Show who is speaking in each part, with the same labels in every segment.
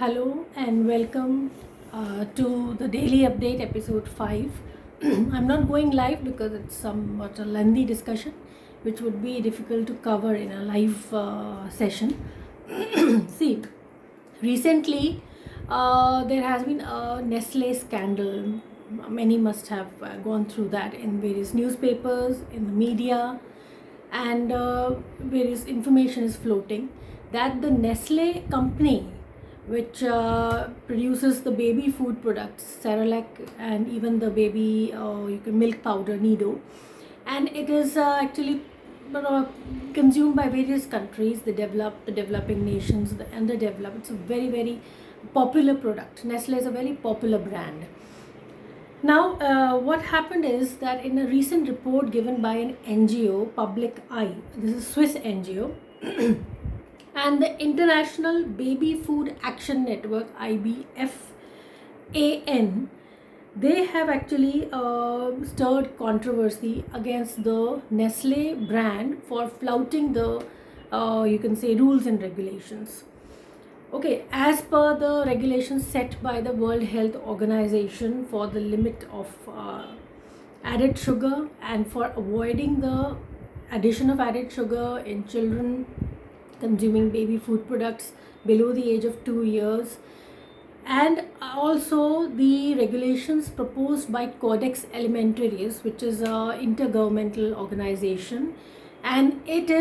Speaker 1: Hello and welcome to the Daily Update episode 5. I'm not going live because it's somewhat a lengthy discussion which would be difficult to cover in a live session. See, recently there has been a Nestle scandal. Many must have gone through that in various newspapers, in the media, and various information is floating that the Nestle company, which produces the baby food products, Cerelac, and even the baby milk powder, Nido, and it is actually consumed by various countries, the developed, the developing nations, the underdeveloped. It's a very popular product. Nestle is a very popular brand. Now, what happened is that in a recent report given by an NGO, Public Eye, this is a Swiss NGO, and the International Baby Food Action Network, IBFAN, they have actually stirred controversy against the Nestle brand for flouting the, you can say, rules and regulations. Okay, as per the regulations set by the World Health Organization for the limit of added sugar and for avoiding the addition of added sugar in children consuming baby food products below the age of 2 years, and also the regulations proposed by Codex Alimentarius, which is an intergovernmental organization, and it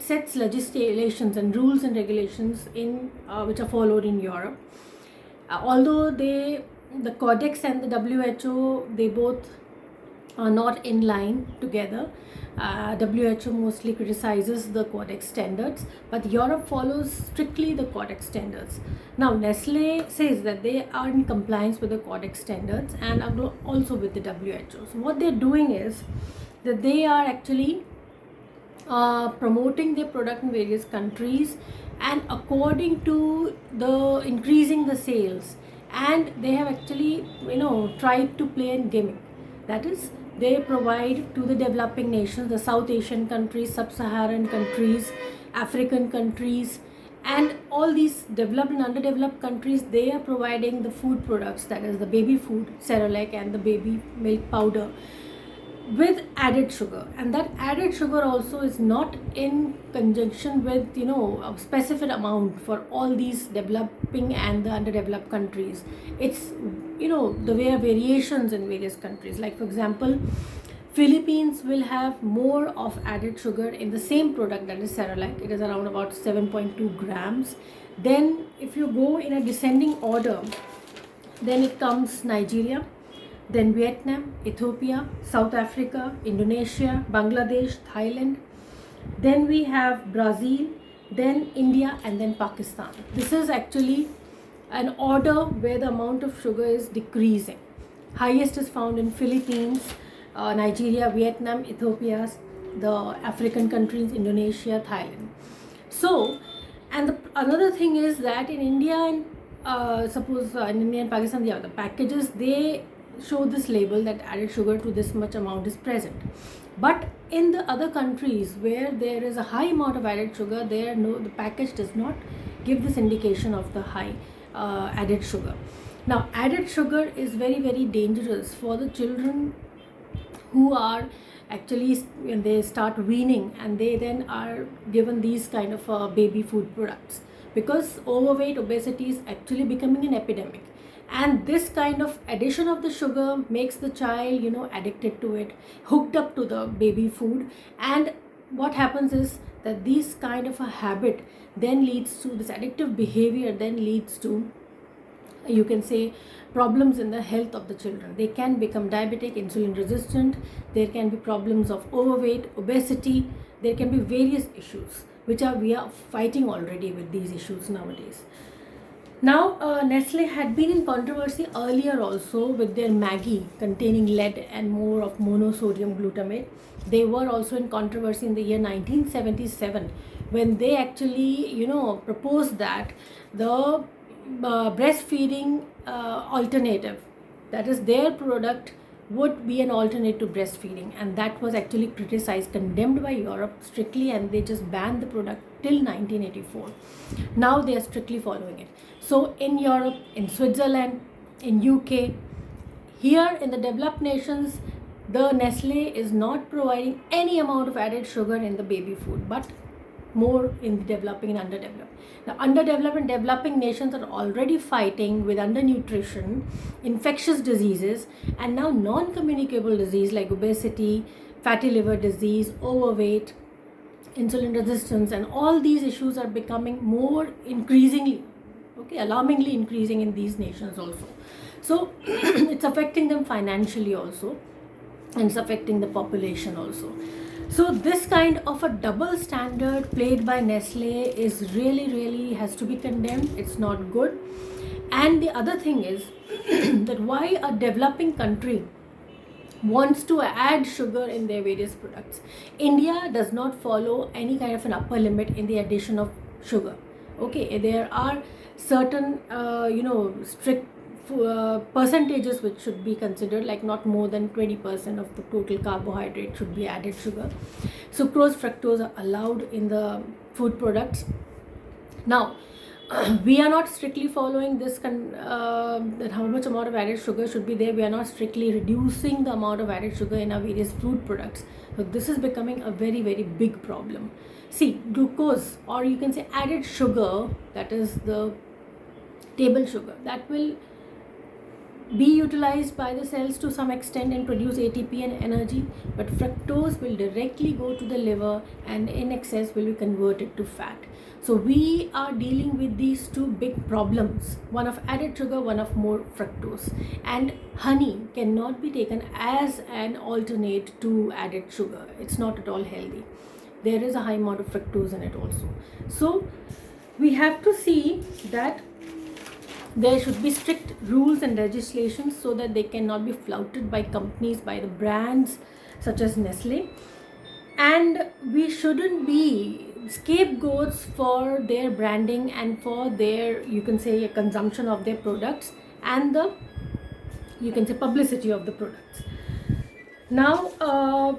Speaker 1: sets legislations and rules and regulations in which are followed in Europe. Although the Codex and the WHO, they both are not in line together. WHO mostly criticizes the Codex standards, but Europe follows strictly the Codex standards. Now, Nestle says that they are in compliance with the Codex standards and also with the WHO. So what they're doing is that they are actually promoting their product in various countries, and according to the increasing the sales, and they have actually tried to play a gimmick. That is, they provide to the developing nations, the South Asian countries, Sub-Saharan countries, African countries, and all these developed and underdeveloped countries, they are providing the food products, that is the baby food, Cerelac, and the baby milk powder with added sugar. And that added sugar also is not in conjunction with a specific amount for all these developing and the underdeveloped countries. It's the way of variations in various countries. Like, for example, Philippines will have more of added sugar in the same product, that is Cerelac. It is around about 7.2 grams. Then if you go in a descending order, then it comes Nigeria, then Vietnam, Ethiopia, South Africa, Indonesia, Bangladesh, Thailand. Then we have Brazil, then India, and then Pakistan. This is actually an order where the amount of sugar is decreasing. Highest is found in Philippines, Nigeria, Vietnam, Ethiopia, the African countries, Indonesia, Thailand. So, and another thing is that in India and in India and Pakistan, the packages, they show this label that added sugar to this much amount is present. But in the other countries where there is a high amount of added sugar, the package does not give this indication of the high added sugar. Now, added sugar is very dangerous for the children who are actually, when they start weaning and they then are given these kind of baby food products, because overweight, obesity is actually becoming an epidemic. And this kind of addition of the sugar makes the child addicted to it, hooked up to the baby food. And what happens is that this kind of a habit then leads to this addictive behavior, then leads to, you can say, problems in the health of the children. They can become diabetic, insulin resistant, there can be problems of overweight, obesity, there can be various issues which we are fighting already with these issues nowadays. Now, Nestle had been in controversy earlier also with their Maggi containing lead and more of monosodium glutamate. They were also in controversy in the year 1977 when they actually, proposed that the breastfeeding alternative, that is their product, would be an alternate to breastfeeding, and that was actually criticized, condemned by Europe strictly, and they just banned the product till 1984. Now they are strictly following it. So in Europe, in Switzerland, in UK, here in the developed nations, the Nestle is not providing any amount of added sugar in the baby food, but more in the developing and underdeveloped. Now, underdeveloped and developing nations are already fighting with undernutrition, infectious diseases, and now non-communicable disease like obesity, fatty liver disease, overweight, insulin resistance, and all these issues are becoming more increasingly, alarmingly increasing in these nations also. So it's affecting them financially also, and it's affecting the population also. So this kind of a double standard played by Nestle is really has to be condemned. It's not good. And the other thing is that why a developing country wants to add sugar in their various products. India does not follow any kind of an upper limit in the addition of sugar. Okay, there are certain strict percentages which should be considered, like not more than 20% of the total carbohydrate should be added sugar. Sucrose, fructose are allowed in the food products. Now we are not strictly following this that how much amount of added sugar should be there. We are not strictly reducing the amount of added sugar in our various food products. So this is becoming a very big problem. See, glucose, or you can say added sugar, that is the table sugar, that will be utilized by the cells to some extent and produce ATP and energy, but fructose will directly go to the liver and in excess will be converted to fat. So we are dealing with these two big problems, one of added sugar, one of more fructose, and honey cannot be taken as an alternate to added sugar. It's not at all healthy. There is a high amount of fructose in it also. So we have to see that there should be strict rules and legislations so that they cannot be flouted by companies, by the brands such as Nestle, and we shouldn't be scapegoats for their branding and for their, you can say, consumption of their products and the, you can say, publicity of the products. Now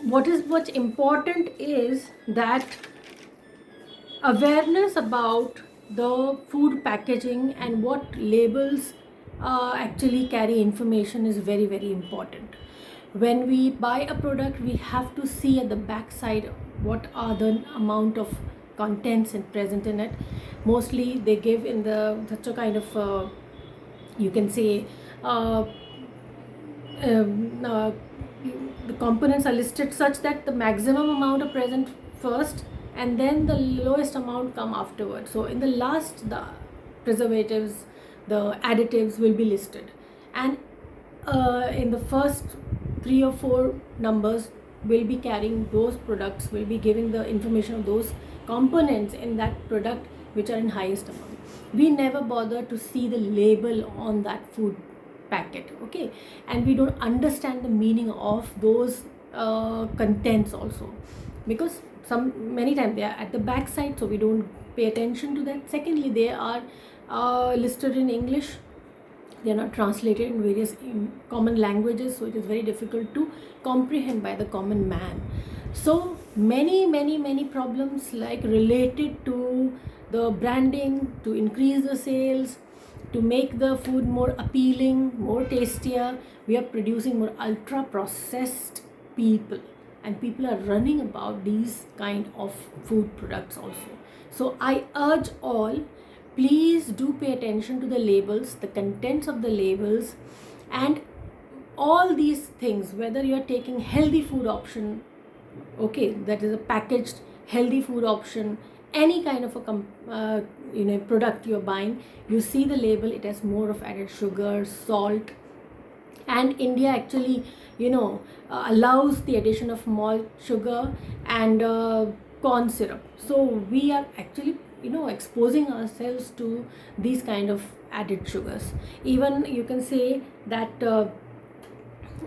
Speaker 1: what's important is that awareness about the food packaging and what labels actually carry information is very important. When we buy a product, we have to see at the back side what are the amount of contents and present in it. Mostly they give in the such a kind of you can say the components are listed such that the maximum amount are present first and then the lowest amount come afterwards. So in the last, the preservatives, the additives will be listed, and in the first 3 or 4 numbers will be carrying those products, will be giving the information of those components in that product which are in highest amount. We never bother to see the label on that food packet, okay, and we don't understand the meaning of those contents also, because many times they are at the back side, so we don't pay attention to that. Secondly, they are listed in English, they are not translated in various common languages, so it is very difficult to comprehend by the common man. So many problems like related to the branding, to increase the sales, to make the food more appealing, more tastier. We are producing more ultra processed people, and people are running about these kind of food products also. So I urge all, please do pay attention to the labels, the contents of the labels, and all these things, whether you are taking healthy food option, okay, that is a packaged healthy food option, any kind of a product you're buying, you see the label, it has more of added sugar, salt, and India actually allows the addition of malt sugar and corn syrup. So we are actually exposing ourselves to these kind of added sugars. Even you can say that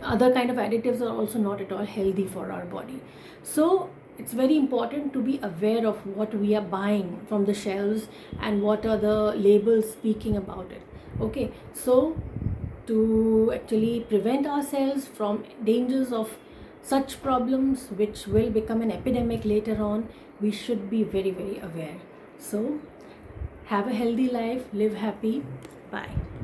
Speaker 1: other kind of additives are also not at all healthy for our body. So it's very important to be aware of what we are buying from the shelves and what are the labels speaking about it. Okay, so to actually prevent ourselves from dangers of such problems which will become an epidemic later on, we should be very, very aware. So have a healthy life, live happy. Bye.